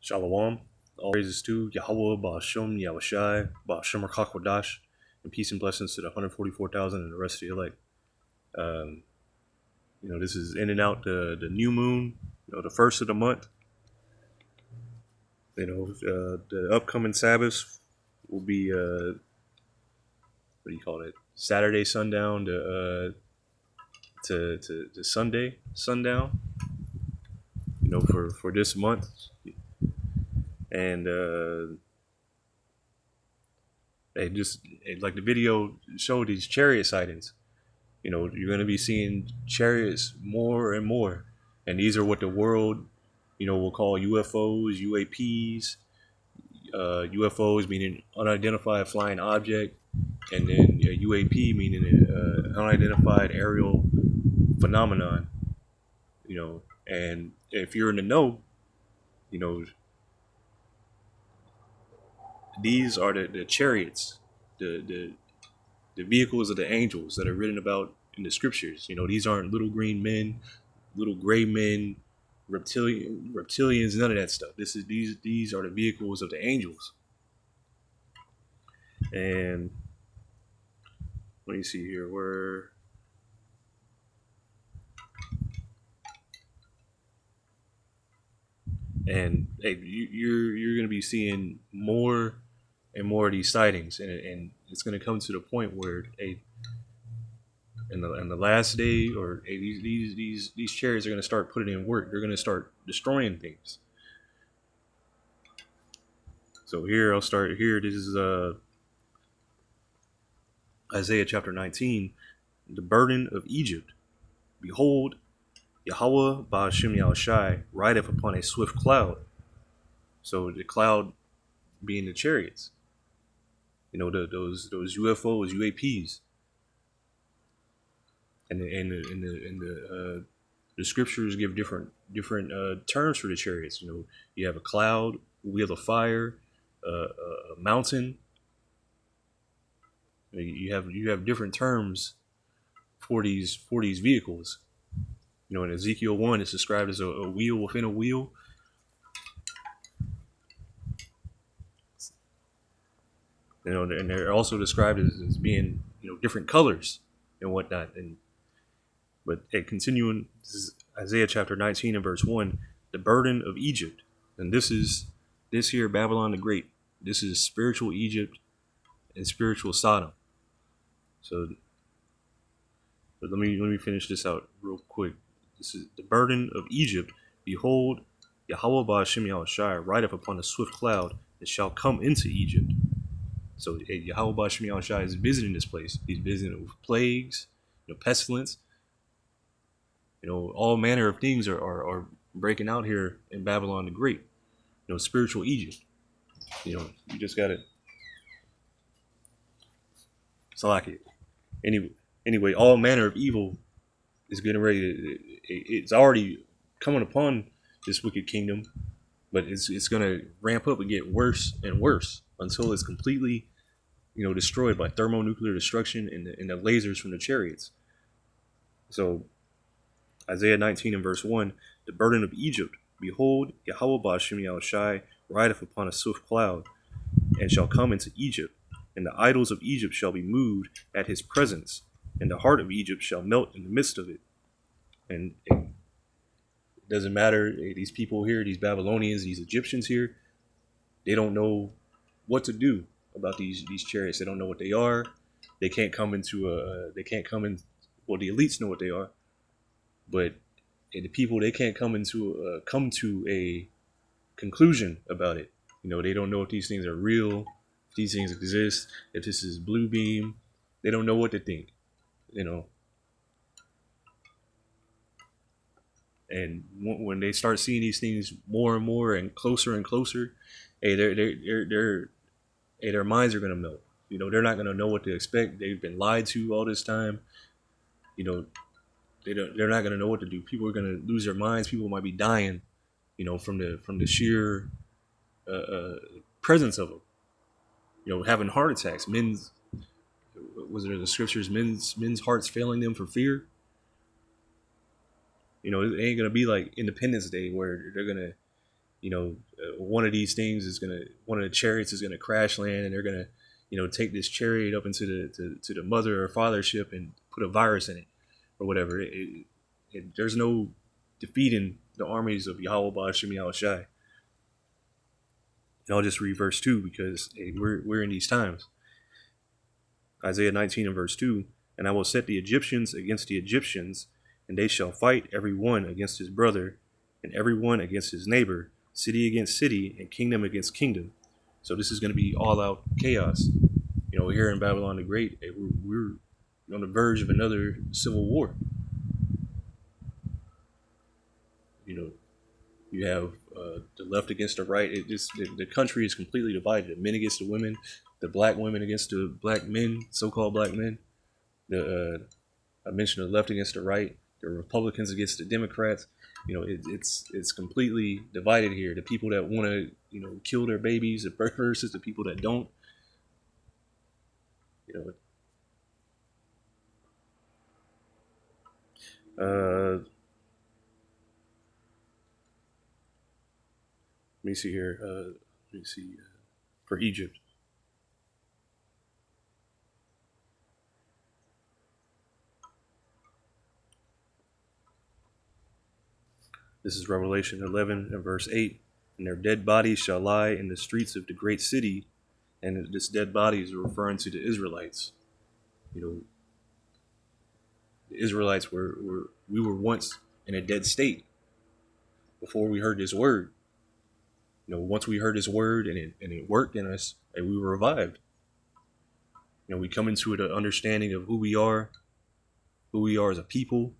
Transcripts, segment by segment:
Shalom. All praises to Yahweh, Ba'ashem, Yahushai, Ba'ashem Rakakwadash, and peace and blessings to the 144,000 and the rest of the elect. Um, this is in and out the new moon, the first of the month. The upcoming Sabbath will be, what do you call it? Saturday sundown to Sunday sundown, for this month. And like the video showed these chariot sightings. You're going to be seeing chariots more and more. And these are what the world, will call UFOs, UAPs. UFOs meaning unidentified flying object. And then UAP meaning unidentified aerial phenomenon. And if you're in the know, these are the chariots, the vehicles of the angels that are written about in the scriptures. These aren't little green men, little gray men, reptilians, none of that stuff. These are the vehicles of the angels. And let me see here where. And you're going to be seeing more and more of these sightings, and it's going to come to the point where in the last day, or these chariots are going to start putting in work. They're going to start destroying things. So here I'll start here. This is Isaiah chapter 19, the burden of Egypt. Behold, Yahweh Ba'ashem Yahushai rideth upon a swift cloud. So the cloud being the chariots. Those UFOs, UAPs. And the scriptures give different terms for the chariots. You have a cloud, wheel of fire, a mountain. You have different terms for these vehicles. In Ezekiel 1, it's described as a wheel within a wheel. And they're also described as being, different colors and whatnot. But continuing, this is Isaiah chapter 19 and verse 1, the burden of Egypt. And this here, Babylon the Great. This is spiritual Egypt and spiritual Sodom. So, but let me finish this out real quick. This is the burden of Egypt. Behold, Yahweh Ba'ashem Yahushai rideth upon a swift cloud and shall come into Egypt. So Yahweh Ba'ashem Yahushai is visiting this place. He's visiting with plagues, pestilence. All manner of things are breaking out here in Babylon the Great. Spiritual Egypt. You just got it. So like it. Anyway, all manner of evil is getting ready. It's already coming upon this wicked kingdom, but it's going to ramp up and get worse and worse until it's completely, destroyed by thermonuclear destruction and the lasers from the chariots. So Isaiah 19 and verse 1, the burden of Egypt. Behold, Yahweh Ba'ashem Yahushai rideth upon a swift cloud, and shall come into Egypt, and the idols of Egypt shall be moved at his presence, and the heart of Egypt shall melt in the midst of it. And it doesn't matter, these people here, these Babylonians, these Egyptians here, they don't know what to do about these chariots. They don't know what they are. They can't come into the elites know what they are, but the people, they can't come to a conclusion about it. They don't know if these things are real, if these things exist, if this is blue beam. They don't know what to think. And when they start seeing these things more and more and closer, hey, their minds are gonna melt. They're not gonna know what to expect. They've been lied to all this time. They're not gonna know what to do. People are gonna lose their minds. People might be dying, from the sheer presence of them. Having heart attacks. Was there the scriptures? Men's hearts failing them for fear. It ain't gonna be like Independence Day where they're gonna one of these things one of the chariots is gonna crash land, and they're gonna, take this chariot up into to the mother or father ship and put a virus in it or whatever. There's no defeating the armies of Yahweh Ba'Shem Yahweh Shai. And I'll just read verse 2 because we're in these times. Isaiah 19 and verse 2, and I will set the Egyptians against the Egyptians, and they shall fight every one against his brother, and every one against his neighbor, city against city, and kingdom against kingdom. So this is going to be all out chaos. Here in Babylon the Great, we're on the verge of another civil war. You have the left against the right. The country is completely divided. The men against the women, the black women against the black men, so-called black men. I mentioned the left against the right, the Republicans against the Democrats. It's completely divided here. The people that want to kill their babies versus the people that don't. Let me see here. Let me see for Egypt. This is Revelation 11 and verse 8. And their dead bodies shall lie in the streets of the great city. And this dead body is referring to the Israelites. The Israelites we were once in a dead state before we heard this word. Once we heard this word and it worked in us, and we were revived. We come into an understanding of who we are as a people,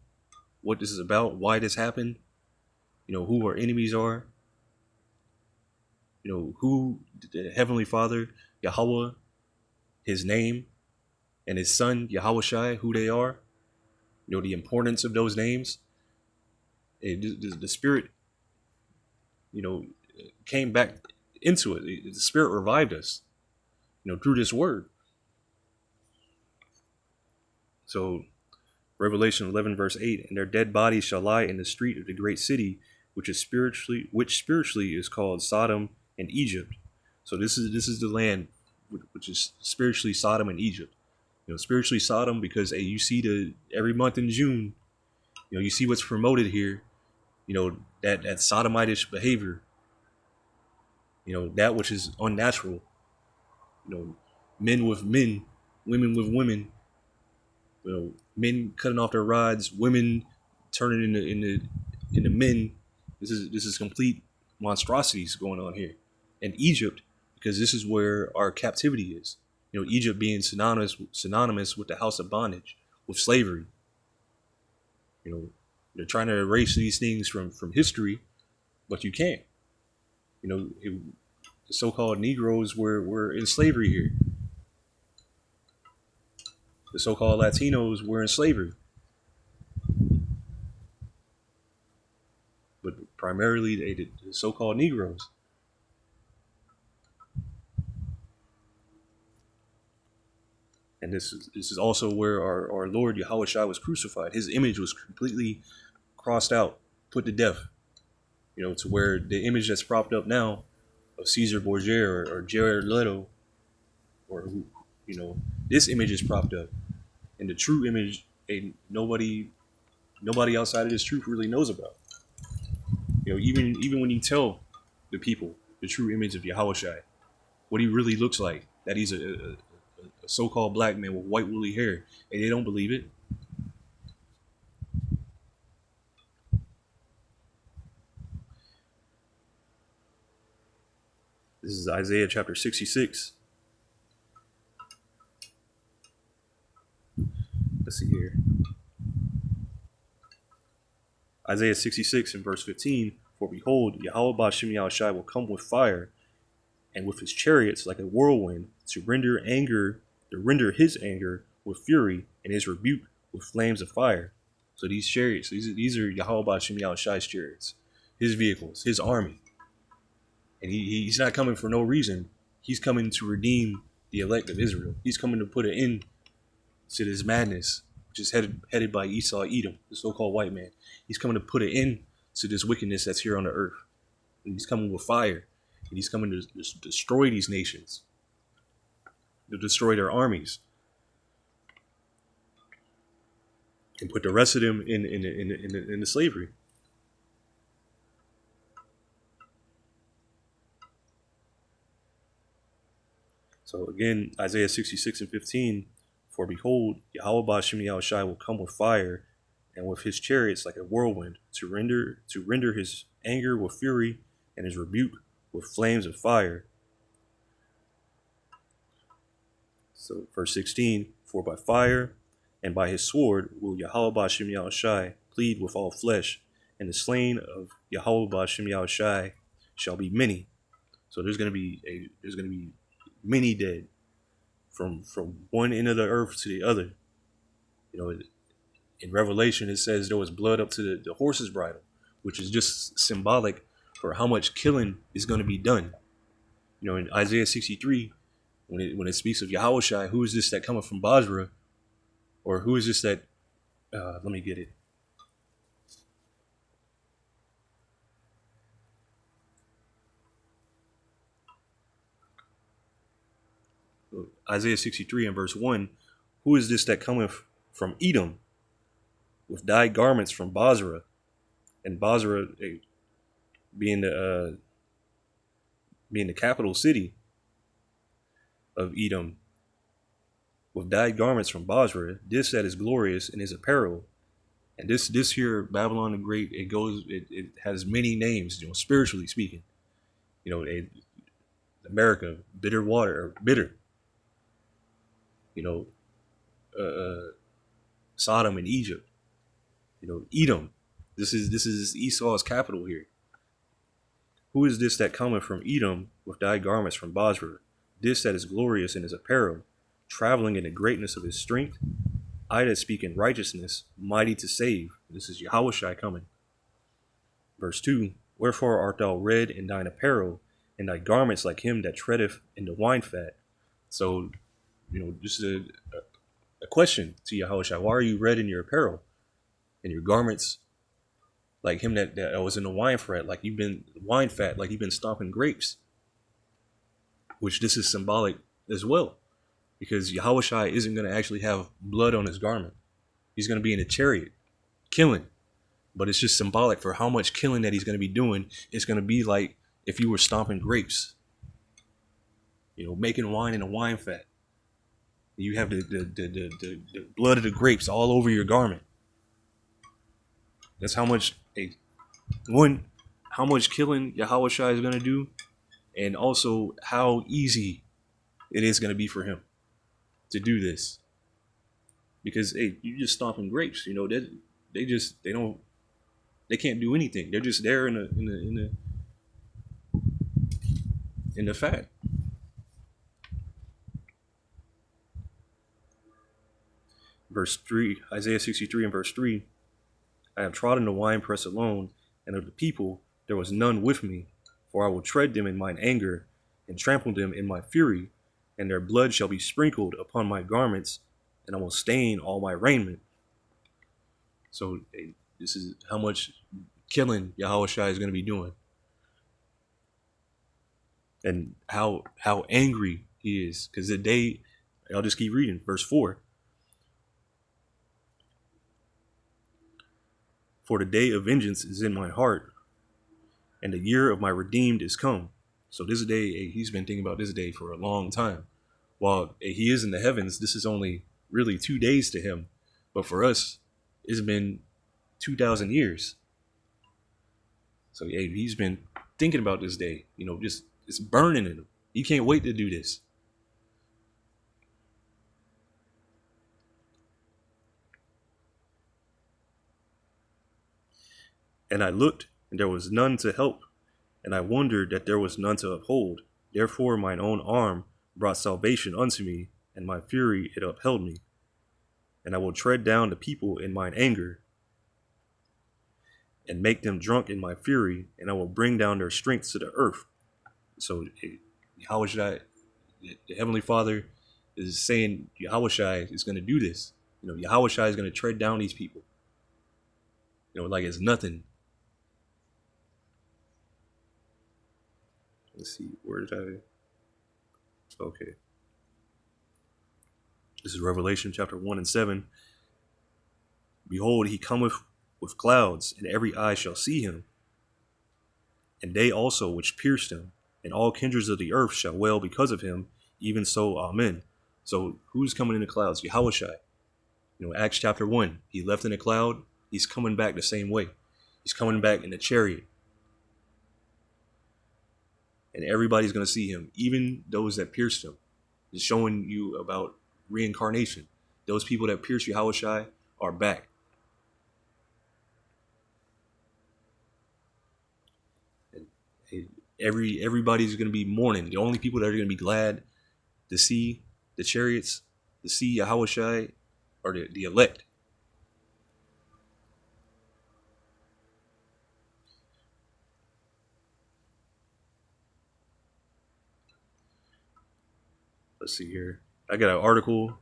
what this is about, why this happened, who our enemies are, who the Heavenly Father, Yahweh, His name, and His Son, Yahweh Shai, who they are, the importance of those names. The Spirit, came back into it. The Spirit revived us, through this word. So Revelation 11 verse 8, and their dead bodies shall lie in the street of the great city, which spiritually is called Sodom and Egypt. So this is the land which is spiritually Sodom and Egypt. Spiritually Sodom because you see every month in June, you see what's promoted here. That sodomitish behavior. That which is unnatural. Men with men, women with women. Men cutting off their rods, women turning into men. This is complete monstrosities going on here. And Egypt, because this is where our captivity is. Egypt being synonymous with the house of bondage, with slavery. They're trying to erase these things from history, but you can't. The so-called Negroes were in slavery here. The so-called Latinos were in slavery. But primarily the so-called Negroes. And this is also where our Lord Yahweh Shai was crucified. His image was completely crossed out, put to death. To where the image that's propped up now of Caesar Borgia or Jared Leto, or this image is propped up, and the true image, nobody outside of this truth really knows about. Even when you tell the people the true image of Yahweh Shai, what he really looks like, that he's a so-called black man with white woolly hair, and they don't believe it. This is Isaiah chapter 66. Let's see here. Isaiah 66 and verse 15. For behold, Yahweh Ba'Shem Yahweh Shai will come with fire, and with his chariots like a whirlwind, to render his anger with fury, and his rebuke with flames of fire. So these chariots, these are Yahweh Ba'Shem Yahweh Shai's chariots, his vehicles, his army. And he's not coming for no reason. He's coming to redeem the elect of Israel. He's coming to put an end to this madness, which is headed by Esau Edom, the so-called white man. He's coming to put an end to this wickedness that's here on the earth. and he's coming with fire, and he's coming to destroy these nations, to destroy their armies, and put the rest of them in the slavery. So again, Isaiah 66:15, for behold, Yahweh Ba'Shem Yahushai will come with fire, and with his chariots like a whirlwind, to render his anger with fury, and his rebuke with flames of fire. So verse 16, for by fire and by his sword will Yahweh Ba'Shem Yahushai plead with all flesh, and the slain of Yahweh Ba'Shem Yahushai shall be many. So there's going to be many dead from one end of the earth to the other. You know, in Revelation it says there was blood up to the horse's bridle, which is just symbolic for how much killing is going to be done. You know, in Isaiah 63, when it speaks of Yahushai, who is this that cometh from Basra, or who is this that? Let me get it. Isaiah 63 and verse 1, who is this that cometh from Edom with dyed garments from Basra? And Basra being the capital city of Edom, with dyed garments from Basra, this that is glorious in his apparel. And this here, Babylon the Great, it has many names, you know, spiritually speaking. You know, America, bitter water, or bitter. You know, Sodom and Egypt. You know, Edom. This is Esau's capital here. Who is this that cometh from Edom with dyed garments from Basra? This that is glorious in his apparel, traveling in the greatness of his strength. I that speak in righteousness, mighty to save. This is Yahushai coming. Verse 2, wherefore art thou red in thine apparel, and thy garments like him that treadeth in the wine fat? So, you know, just a question to Yahushai. Why are you red in your apparel and your garments like him that was in the wine fat, like you've been stomping grapes? Which this is symbolic as well, because Yahushai isn't going to actually have blood on his garment. He's going to be in a chariot killing, but it's just symbolic for how much killing that he's going to be doing. It's going to be like if you were stomping grapes, you know, making wine in a wine fat. You have the blood of the grapes all over your garment. That's how much how much killing Yahushua is going to do, and also how easy it is going to be for him to do this. Because hey, you're just stomping grapes, you know, they can't do anything. They're just there in the fat. Verse 3, Isaiah 63 and verse 3, I have trodden the winepress alone, and of the people there was none with me, for I will tread them in mine anger, and trample them in my fury, and their blood shall be sprinkled upon my garments, and I will stain all my raiment. So this is how much killing Yahushua is going to be doing, and how angry he is. Because the day, I'll just keep reading, verse 4. For the day of vengeance is in my heart, and the year of my redeemed is come. So this day, he's been thinking about this day for a long time. While he is in the heavens, this is only really 2 days to him. But for us, it's been 2,000 years. So he's been thinking about this day. You know, just it's burning in him. He can't wait to do this. And I looked, and there was none to help, and I wondered that there was none to uphold. Therefore mine own arm brought salvation unto me, and my fury it upheld me. And I will tread down the people in mine anger, and make them drunk in my fury, and I will bring down their strength to the earth. So Yahushua, the Heavenly Father, is saying Yahushua is going to do this. You know, Yahushua is going to tread down these people. You know, like it's nothing. Let's see, where did I? Okay, this is Revelation chapter 1 and 7. Behold, he cometh with clouds, and every eye shall see him, and they also which pierced him, and all kindreds of the earth shall wail because of him. Even so, Amen. So who's coming in the clouds? Yahushua. Acts chapter 1, he left in a cloud. He's coming back the same way. He's coming back in a chariot. And everybody's going to see him, even those that pierced him. It's showing you about reincarnation. Those people that pierced Yahushua are back. And everybody's going to be mourning. The only people that are going to be glad to see the chariots, to see Yahushua, are the elect. Let's see here. I got an article.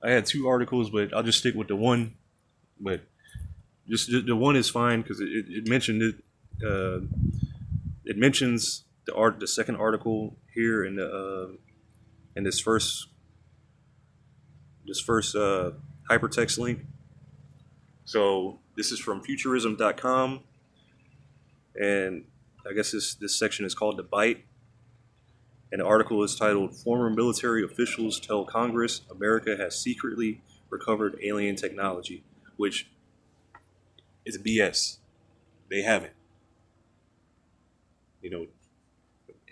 I had 2 articles, but I'll just stick with the one. But just the one is fine because it mentioned it. It mentions the second article here in the in this first hypertext link. So this is from futurism.com, and I guess this section is called the Bite. And the article is titled "Former Military Officials Tell Congress America Has Secretly Recovered Alien Technology," which is BS. They haven't. You know,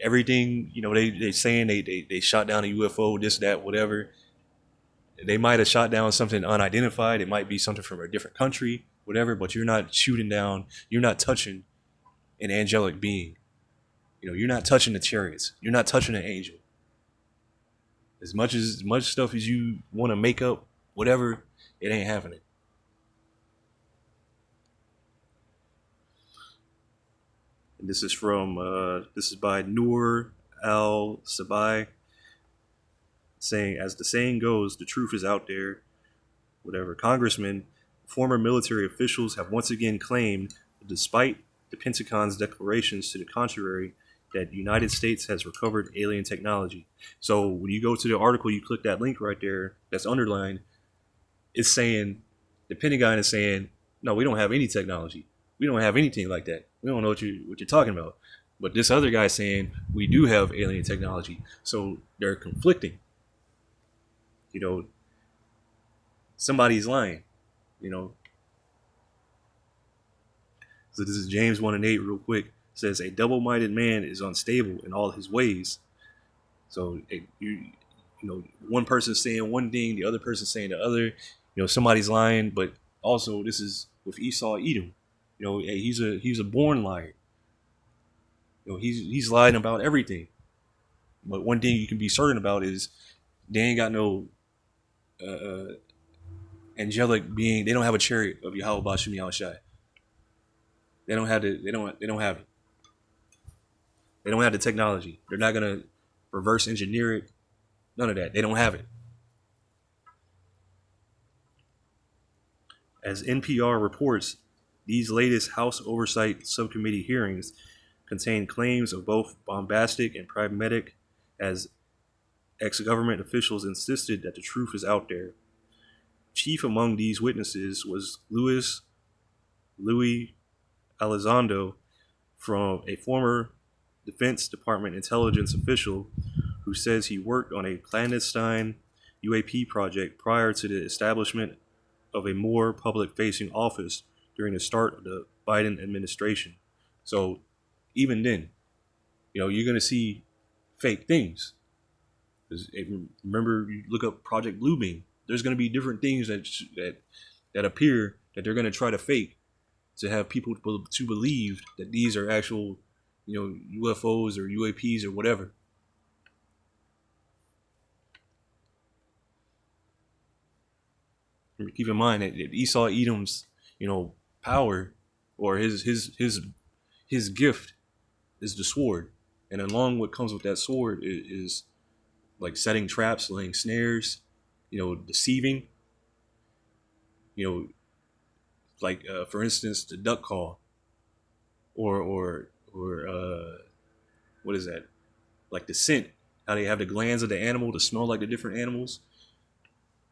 everything, they saying they shot down a UFO, this, that, whatever. They might have shot down something unidentified. It might be something from a different country, whatever, but you're not shooting down, you're not touching an angelic being. You're not touching the chariots. You're not touching an angel. As much stuff as you want to make up, whatever, it ain't happening. And this is by Noor Al Sabai, saying, as the saying goes, the truth is out there. Whatever. Congressmen, former military officials have once again claimed, despite the Pentagon's declarations to the contrary, that the United States has recovered alien technology. So when you go to the article, you click that link right there that's underlined. It's saying, the Pentagon is saying, no, we don't have any technology. We don't have anything like that. We don't know what you're talking about. But this other guy's saying we do have alien technology. So they're conflicting. Somebody's lying. So this is James 1:8 real quick. It says, a double-minded man is unstable in all his ways. So one person saying one thing, the other person saying the other. Somebody's lying, but also this is with Esau Edom. He's a born liar. He's lying about everything. But one thing you can be certain about is they ain't got no angelic being. They don't have a chariot of Yahweh Bashim Yahushai. They don't have it. They don't have it. They don't have the technology. They're not gonna reverse engineer it. None of that. They don't have it. As NPR reports, these latest House Oversight Subcommittee hearings contain claims of both bombastic and pragmatic, as ex-government officials insisted that the truth is out there. Chief among these witnesses was Louis Elizondo, from a former Defense Department intelligence official who says he worked on a clandestine UAP project prior to the establishment of a more public-facing office during the start of the Biden administration. So even then, you're going to see fake things. Remember, you look up Project Bluebeam. There's going to be different things that appear that they're going to try to fake to have people to believe that these are actual, UFOs or UAPs or whatever. Keep in mind that Esau Edom's, power, or his gift is the sword, and along what comes with that sword is like setting traps, laying snares, deceiving. Like for instance, the duck call, or what is that? like the scent, how they have the glands of the animal to smell like the different animals.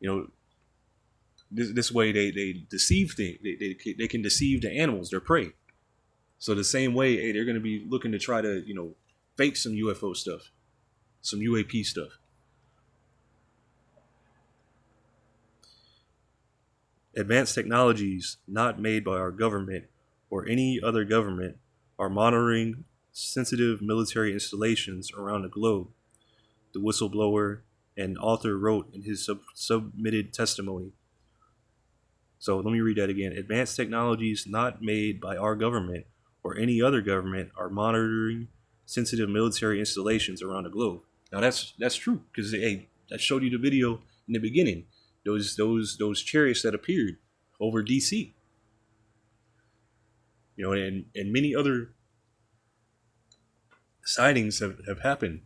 You know, this way they deceive things. They can deceive the animals, their prey. So the same way, hey, they're going to be looking to try to fake some UFO stuff, some UAP stuff. Advanced technologies not made by our government or any other government are monitoring sensitive military installations around the globe, the whistleblower and author wrote in his submitted testimony. So let me read that again. Advanced technologies not made by our government or any other government are monitoring sensitive military installations around the globe. Now that's true because hey, I showed you the video in the beginning. Those chariots that appeared over DC. And many other sightings have happened.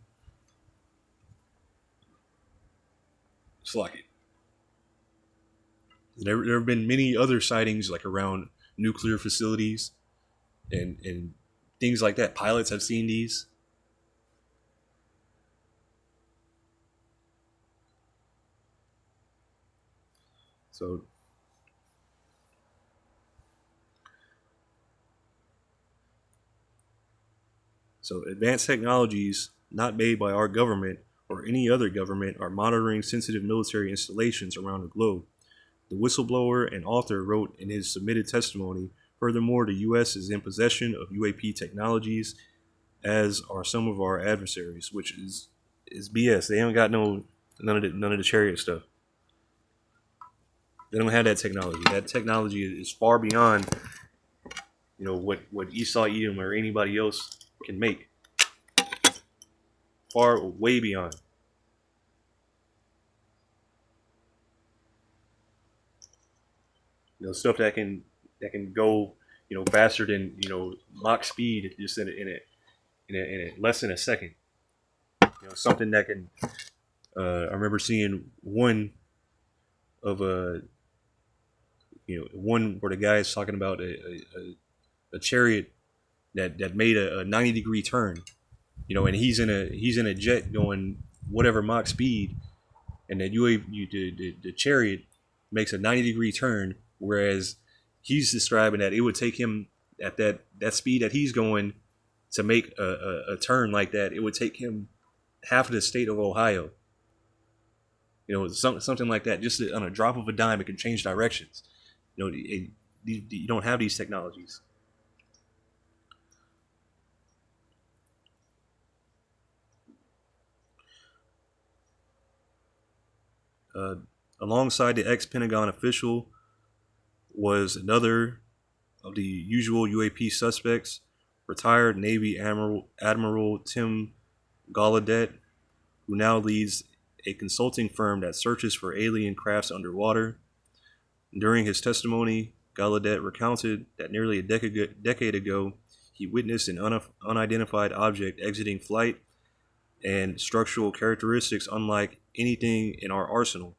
It's like it. There have been many other sightings like around nuclear facilities and things like that. Pilots have seen these. So advanced technologies not made by our government or any other government are monitoring sensitive military installations around the globe. The whistleblower and author wrote in his submitted testimony. Furthermore, the U.S. is in possession of UAP technologies, as are some of our adversaries, which is BS. They haven't got none of the chariot stuff. They don't have that technology. That technology is far beyond what Esau, Edom, or anybody else can make. Far way beyond. Stuff that can go faster than Mach speed just in less than a second. Something that can. I remember seeing one of one where the guy is talking about a chariot that made a 90-degree turn, and he's in a jet going whatever Mach speed, and that the chariot makes a 90-degree turn, whereas he's describing that it would take him at that speed that he's going to make a turn like that, it would take him half of the state of Ohio. Something like that. Just on a drop of a dime, it can change directions. You don't have these technologies. Alongside the ex-Pentagon official was another of the usual UAP suspects, retired Navy Admiral Tim Gallaudet, who now leads a consulting firm that searches for alien crafts underwater. During his testimony, Gallaudet recounted that nearly a decade ago, he witnessed an unidentified object exiting flight and structural characteristics unlike anything in our arsenal.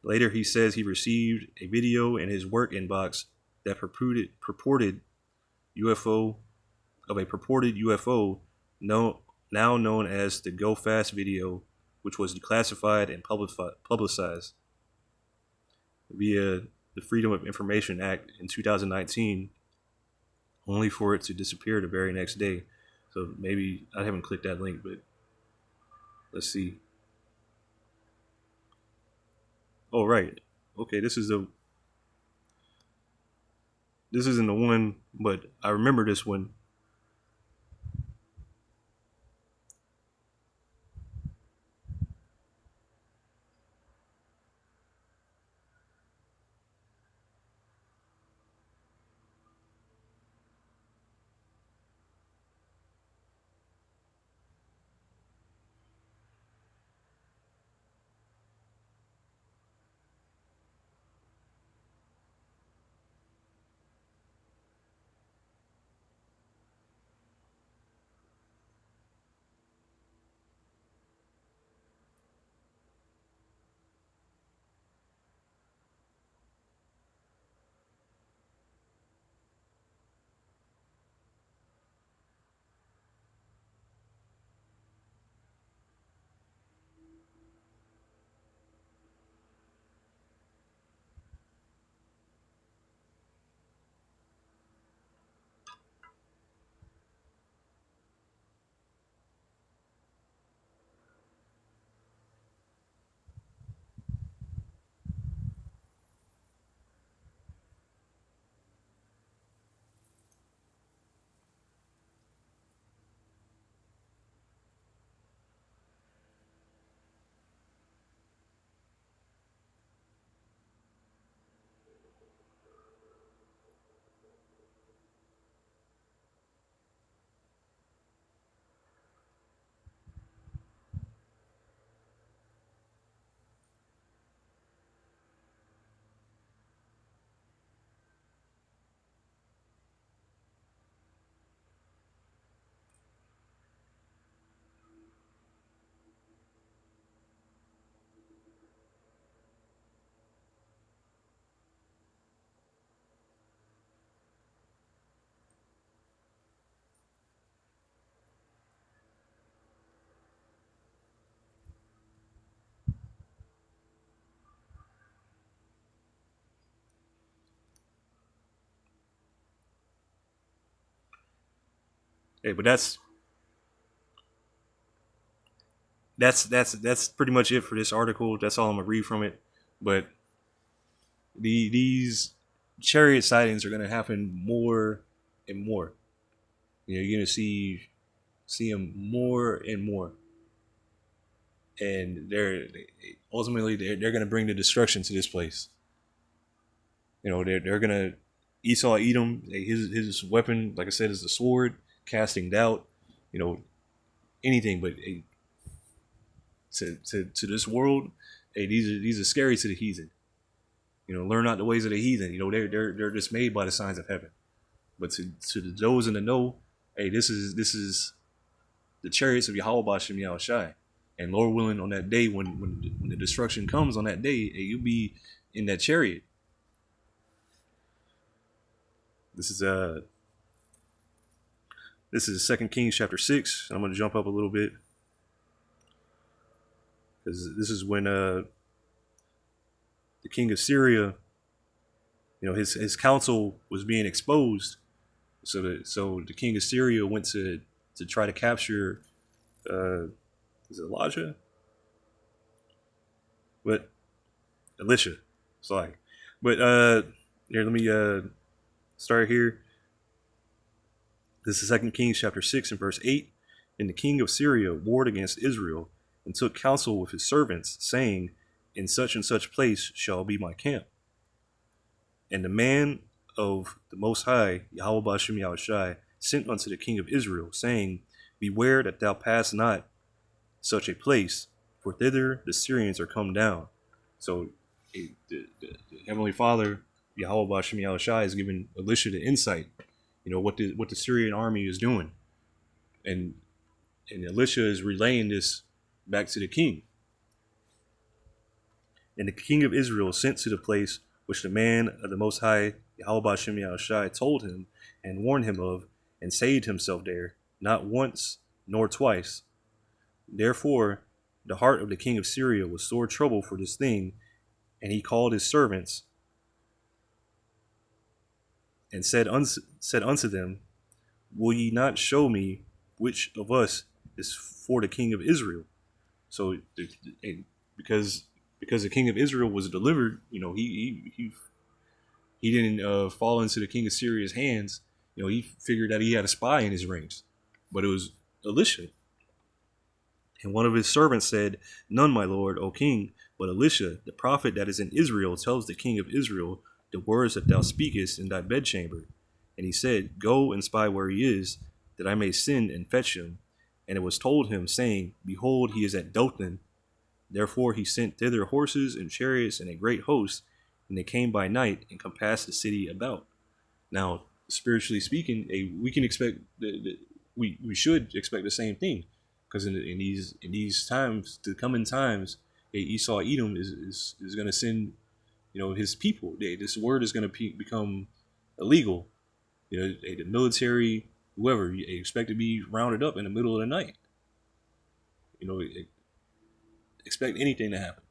Later, he says he received a video in his work inbox that purported UFO of a purported UFO now known as the Go Fast video, which was declassified and publicized via the Freedom of Information Act in 2019, only for it to disappear the very next day. So maybe I haven't clicked that link, but let's see. Oh, right. Okay, this isn't the one, but I remember this one. Hey, but that's pretty much it for this article. That's all I'm gonna read from it. But these chariot sightings are gonna happen more and more. You know, you're gonna see them more and more, and they're gonna bring the destruction to this place. You know, they're gonna Esau Edom. His weapon, like I said, is the sword, casting doubt. You know, anything but to this world. Hey, these are scary to the heathen. You know, learn not the ways of the heathen. You know, they're dismayed by the signs of heaven. But to those in the know, hey, this is the chariots of Yahweh Bashem Yahushai. And Lord willing, on that day when the destruction comes on that day, hey, you'll be in that chariot. This is uh this is 2 Kings chapter 6. I'm gonna jump up a little bit because this is when the king of Syria, you know, his counsel was being exposed. So the king of Syria went to try to capture is it Elijah? But Elisha. Sorry. But here, let me start here. This is 2 Kings chapter 6 and verse 8. And the king of Syria warred against Israel and took counsel with his servants, saying, in such and such place shall be my camp. And the man of the Most High, Yahweh Bashem Yahushai, sent unto the king of Israel, saying, beware that thou pass not such a place, for thither the Syrians are come down. So the Heavenly Father, Yahweh Bashem Yahushai, is giving Elisha the insight, you know, what the Syrian army is doing. And Elisha is relaying this back to the king. And the king of Israel sent to the place which the man of the Most High, Yahweh Bashem Yahushai, told him and warned him of, and saved himself there, not once nor twice. Therefore, the heart of the king of Syria was sore troubled for this thing, and he called his servants and said unto them, will ye not show me which of us is for the king of Israel? So, because the king of Israel was delivered, you know, he didn't fall into the king of Syria's hands. You know, he figured that he had a spy in his ranks, but it was Elisha. And one of his servants said, none, my lord, O king, but Elisha, the prophet that is in Israel, tells the king of Israel the words that thou speakest in thy bedchamber. And he said, go and spy where he is, that I may send and fetch him. And it was told him, saying, behold, he is at Dothan. Therefore he sent thither horses and chariots and a great host, and they came by night and compassed the city about. Now, spiritually speaking, we can expect we should expect the same thing, because in these times, the coming times, Esau Edom is going to send, you know, his people. This word is going to become illegal. You know, the military, whoever, you expect to be rounded up in the middle of the night. You know, expect anything to happen.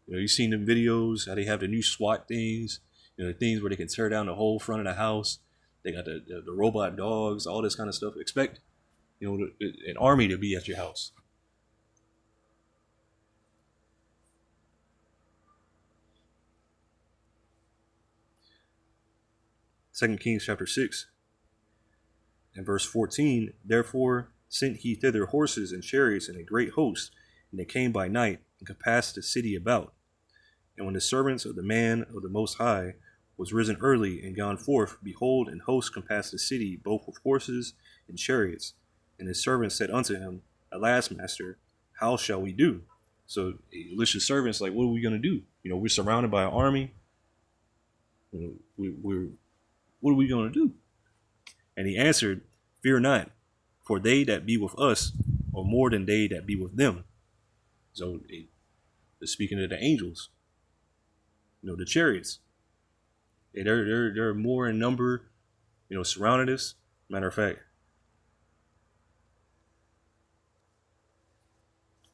You know, you've seen them videos, how they have the new SWAT things, you know, the things where they can tear down the whole front of the house. They got the robot dogs, all this kind of stuff. Expect, you know, an army to be at your house. Second Kings chapter 6 and verse 14. Therefore sent he thither horses and chariots and a great host, and they came by night and compassed the city about. And when the servants of the man of the Most High was risen early and gone forth, behold, an host compassed the city, both with horses and chariots. And his servants said unto him, alas, master, how shall we do? So Elisha's servants like, what are we going to do? You know, we're surrounded by an army. You know, what are we going to do? And he answered, fear not, for they that be with us are more than they that be with them. So they're speaking to the angels, you know, the chariots. They're more in number, you know, surrounded us. Matter of fact,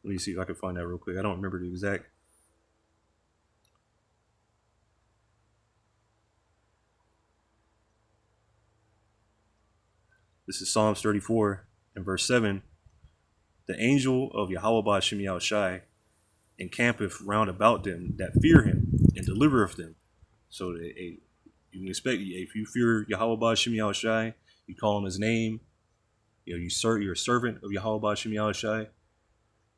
let me see if I can find that real quick. I don't remember the exact. This is Psalms 34 and verse 7. The angel of Yahweh Ba'Shem Yahushai encampeth round about them that fear him and delivereth them. So you can expect, if you fear Yahweh Ba'Shem Yahushai, you call on his name, you're a servant of Yahweh Ba'Shem Yahushai,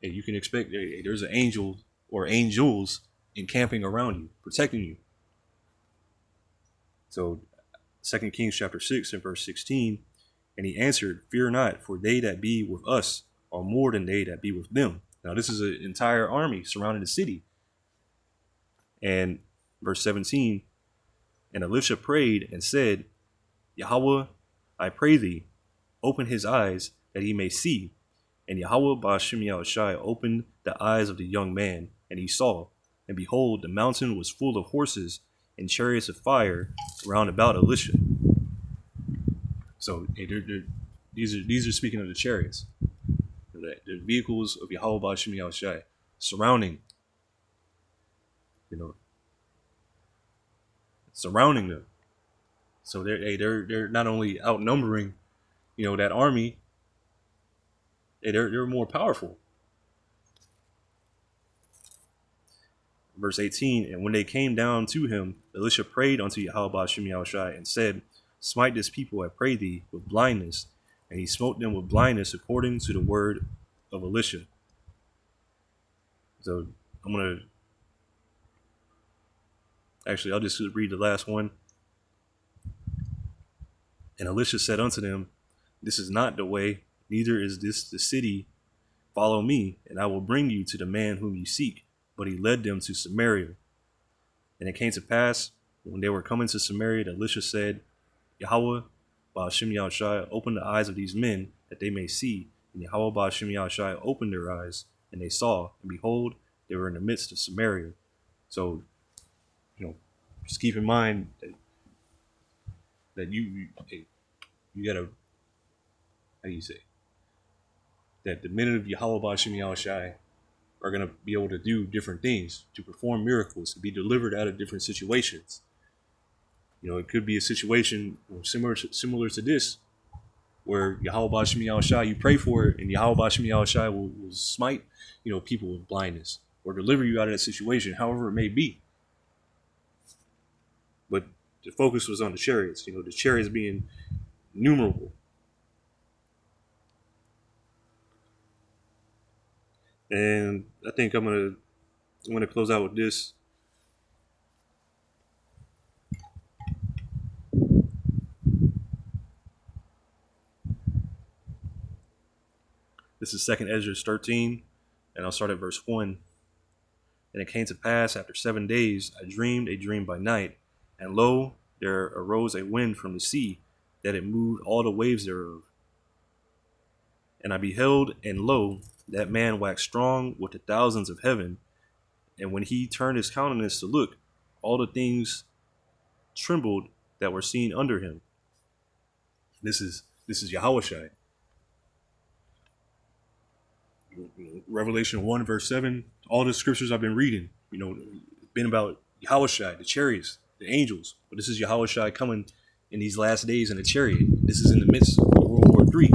and you can expect there's an angel or angels encamping around you, protecting you. So 2 Kings chapter 6 and verse 16, and he answered, fear not, for they that be with us are more than they that be with them. Now this is an entire army surrounding the city. And verse 17, and Elisha prayed and said, Yahweh, I pray thee, open his eyes that he may see. And Yahweh Ba'Shem Yahushai opened the eyes of the young man, and he saw. And behold, the mountain was full of horses and chariots of fire round about Elisha. So these are speaking of the chariots, the vehicles of Yahweh Ba'Shem Yahushai surrounding, surrounding them. So they're not only outnumbering, that army. They're more powerful. Verse 18, and when they came down to him, Elisha prayed unto Yahweh Ba'Shem Yahushai and said, smite this people, I pray thee, with blindness. And he smote them with blindness according to the word of Elisha. So I'll just read the last one. And Elisha said unto them, this is not the way, neither is this the city. Follow me, and I will bring you to the man whom you seek. But he led them to Samaria. And it came to pass, when they were coming to Samaria, that Elisha said, Yahweh Ba'Shem Yahushai, open the eyes of these men, that they may see. And Yahweh Ba'Shem Yahushai opened their eyes, and they saw. And behold, they were in the midst of Samaria. So, just keep in mind that you gotta, how do you say, that the men of Yahweh Ba'Shem Yahushai are going to be able to do different things, to perform miracles, to be delivered out of different situations. It could be a situation similar to this, where Yahweh Ba'Shem Yahushai, you pray for it, and Yahweh Ba'Shem Yahushai will smite, people with blindness, or deliver you out of that situation, however it may be. But the focus was on the chariots, the chariots being numerable. And I think I'm gonna close out with this. This is 2 Ezra 13, and I'll start at verse 1. And it came to pass after 7 days, I dreamed a dream by night, and lo, there arose a wind from the sea, that it moved all the waves thereof. And I beheld, and lo, that man waxed strong with the thousands of heaven. And when he turned his countenance to look, all the things trembled that were seen under him. This is Yahushai. Revelation 1 verse 7. All the scriptures I've been reading, been about Yahushai, the chariots, the angels. But this is Yahushai coming in these last days in a chariot. This is in the midst of World War III,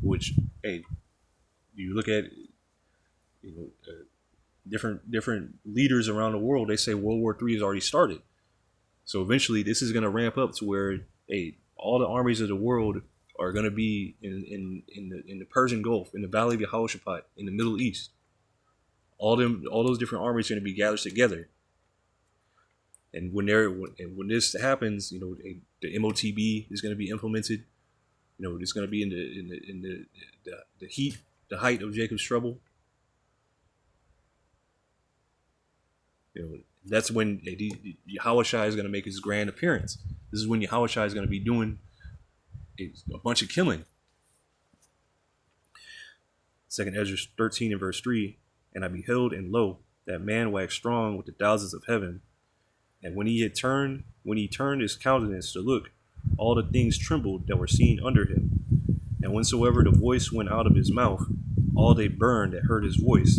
which, hey, you look at different leaders around the world, they say World War III has already started. So eventually this is going to ramp up to where, hey, all the armies of the world are going to be in the Persian Gulf, in the Valley of Yehoshaphat, in the Middle East. All those different armies are going to be gathered together. And when this happens, the MOTB is going to be implemented. It's going to be in the height of Jacob's trouble. That's when Yahushai is going to make his grand appearance. This is when Yahushai is going to be doing a bunch of killing. 2 Ezra 13 and verse 3, and I beheld, and lo, that man waxed strong with the thousands of heaven. And when he turned his countenance to look, all the things trembled that were seen under him. And whensoever the voice went out of his mouth, all they burned that heard his voice,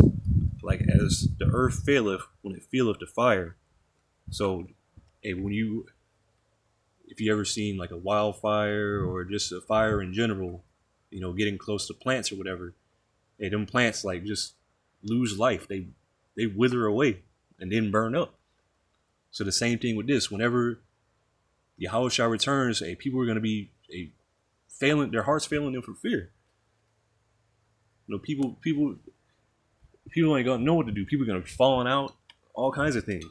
like as the earth faileth when it feeleth the fire. So, hey, if if you ever seen like a wildfire or just a fire in general, getting close to plants or whatever, hey, them plants like just lose life. They wither away and then burn up. So the same thing with this. Whenever Yahushua returns, people are going to be failing, their hearts failing them for fear. People ain't gonna know what to do. People are gonna be falling out, all kinds of things.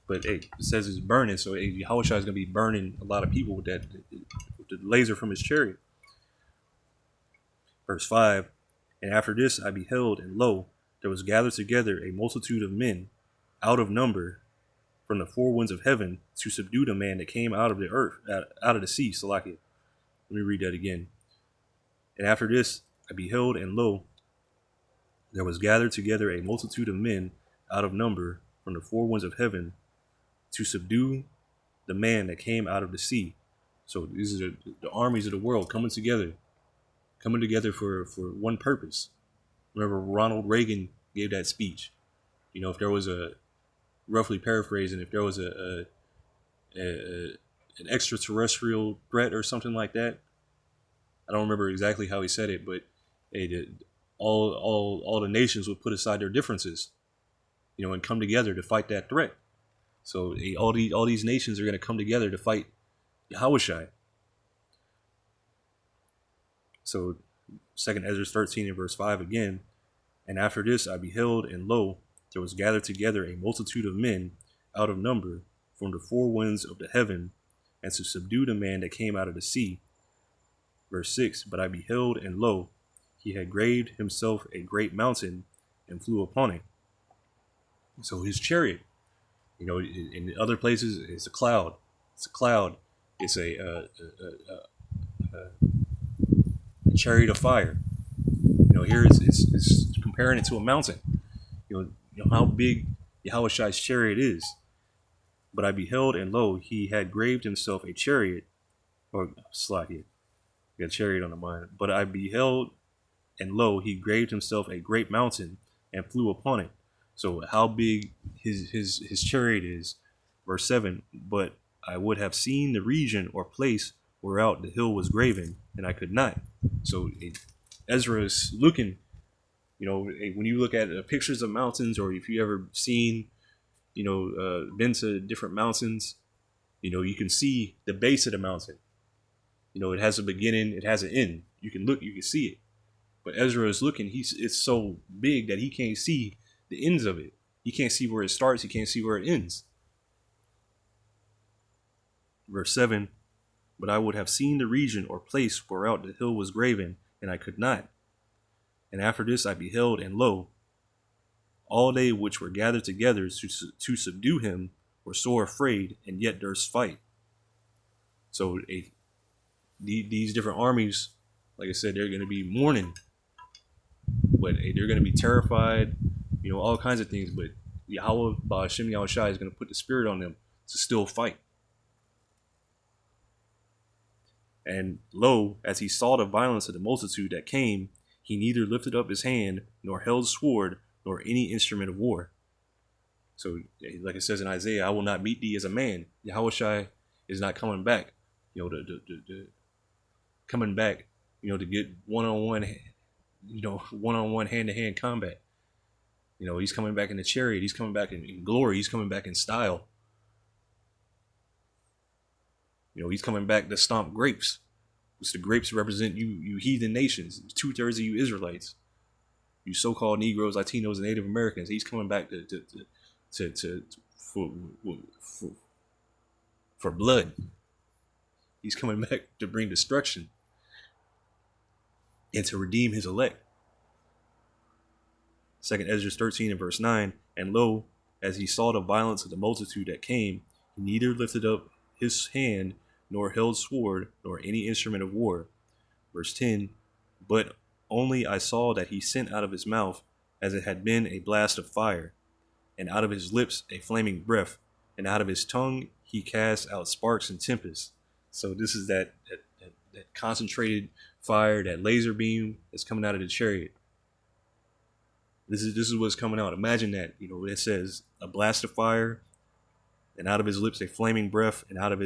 But it says it's burning, so Yahushua is gonna be burning a lot of people with the laser from his chariot. Verse 5, and after this I beheld, and lo, there was gathered together a multitude of men, out of number, from the four winds of heaven, to subdue the man that came out of the earth, out of the sea. Salakia. Let me read that again. And after this I beheld, and lo, there was gathered together a multitude of men, out of number, from the four winds of heaven, to subdue the man that came out of the sea. So these are the armies of the world coming together for one purpose. Remember, Ronald Reagan gave that speech. If there was roughly paraphrasing, if there was an extraterrestrial threat or something like that, I don't remember exactly how he said it, but all the nations would put aside their differences, and come together to fight that threat. So all these nations are going to come together to fight Yahushua. So 2 Ezra 13 and verse 5 again, and after this I beheld, and lo, there was gathered together a multitude of men, out of number, from the four winds of the heaven, and to subdue the man that came out of the sea. Verse 6, but I beheld, and lo, he had graved himself a great mountain, and flew upon it. So his chariot, in other places it's a cloud. It's a cloud. It's a chariot of fire. Here it's comparing it to a mountain. How big Yahushua's chariot is. But I beheld, and lo, he had graved himself a chariot, or Slakia, got chariot on the mind. But I beheld, and lo, he graved himself a great mountain, and flew upon it. So how big his chariot is. Verse 7, but I would have seen the region or place whereout the hill was graven, and I could not. So Ezra is looking, when you look at pictures of mountains, or if you ever seen, been to different mountains, you can see the base of the mountain. It has a beginning, it has an end. You can look, you can see it. But Ezra is looking, it's so big that he can't see the ends of it. He can't see where it starts, he can't see where it ends. Verse 7, but I would have seen the region or place whereout the hill was graven, and I could not. And after this I beheld, and lo, all they which were gathered together to subdue him were sore afraid, and yet durst fight. So these different armies, like I said, they're going to be mourning, but they're going to be terrified, all kinds of things. But Yahweh, Ba'ashem Yahushua, is going to put the spirit on them to still fight. And lo, as he saw the violence of the multitude that came, he neither lifted up his hand, nor held sword, nor any instrument of war. So, like it says in Isaiah, I will not meet thee as a man. Yahushua is not coming back, coming back, to get one-on-one, one-on-one, hand-to-hand combat. He's coming back in the chariot. He's coming back in glory. He's coming back in style. He's coming back to stomp grapes. Which the grapes represent you heathen nations. 2/3 of you Israelites. You so-called Negroes, Latinos, and Native Americans. He's coming back for blood. He's coming back to bring destruction and to redeem his elect. 2 Ezra 13 and verse 9, and lo, as he saw the violence of the multitude that came, he neither lifted up his hand, nor held sword, nor any instrument of war. Verse 10, but only I saw that he sent out of his mouth as it had been a blast of fire, and out of his lips a flaming breath, and out of his tongue he cast out sparks and tempests. So this is that concentrated fire, that laser beam that's coming out of the chariot. This is what's coming out. Imagine that. It says a blast of fire, and out of his lips a flaming breath, and out of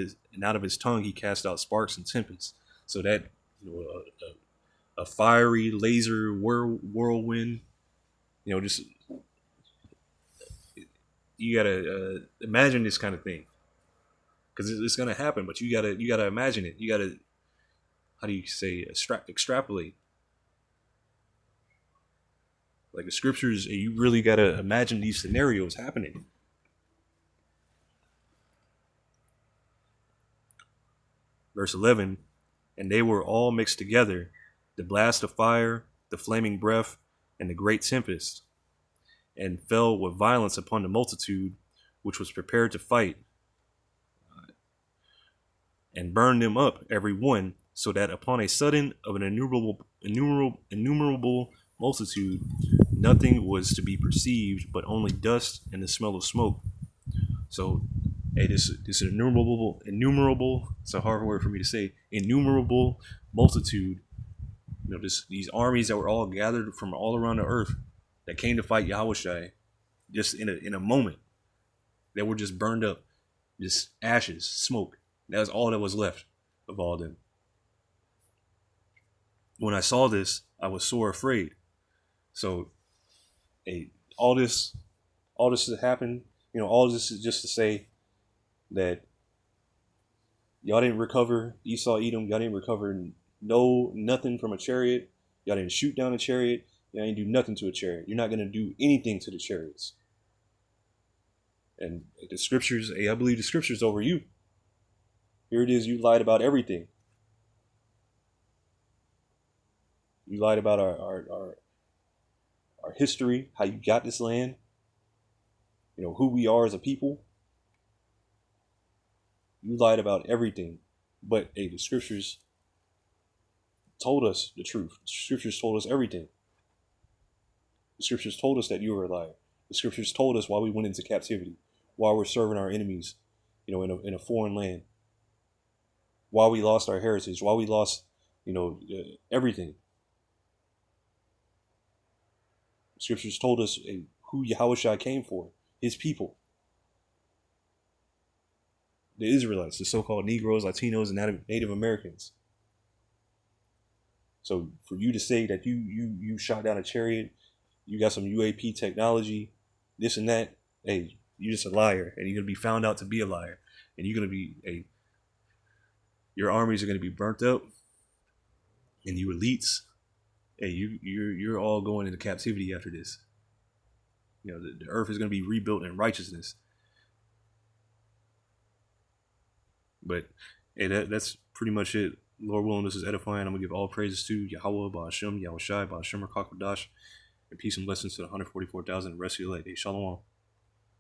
his tongue he cast out sparks and tempests. So that a fiery laser whirlwind. Just you gotta imagine this kind of thing because it's gonna happen. But you gotta imagine it. You gotta, how do you say, extrapolate. Like the scriptures, you really gotta imagine these scenarios happening. Verse 11, and they were all mixed together, the blast of fire, the flaming breath, and the great tempest, and fell with violence upon the multitude which was prepared to fight, and burned them up every one, so that upon a sudden of an innumerable multitude, nothing was to be perceived but only dust and the smell of smoke. So, hey, this innumerable. It's a hard word for me to say. Innumerable multitude. These armies that were all gathered from all around the earth that came to fight Yahushua, just in a moment, that were just burned up, just ashes, smoke. That was all that was left of all of them. When I saw this, I was sore afraid. So, hey, all this has happened. All this is just to say that y'all didn't recover Esau, Edom. Y'all didn't recover nothing from a chariot. Y'all didn't shoot down a chariot. Y'all didn't do nothing to a chariot. You're not going to do anything to the chariots. And the scriptures, hey, I believe the scriptures over you. Here it is. You lied about everything. You lied about our history, how you got this land, who we are as a people. You lied about everything. But hey, the scriptures told us the truth. The scriptures told us everything. The scriptures told us that you were a liar. The scriptures told us why we went into captivity, why we're serving our enemies, in a foreign land, why we lost our heritage, why we lost, everything. The scriptures told us who Yahushua came for, his people. The Israelites, the so-called Negroes, Latinos, and Native Americans. So for you to say that you shot down a chariot, you got some UAP technology, this and that, hey, you're just a liar, and you're gonna be found out to be a liar, and you're gonna be your armies are gonna be burnt up, and you elites, hey, you're all going into captivity after this. The earth is gonna be rebuilt in righteousness. But hey, that's pretty much it. Lord willing, this is edifying. I'm gonna give all praises to Yahweh, Ba'ashem, Yahushai, Ba'ashem, Rakakwadash, and peace and blessings to the 144,000 rest of your life. Hey, shalom.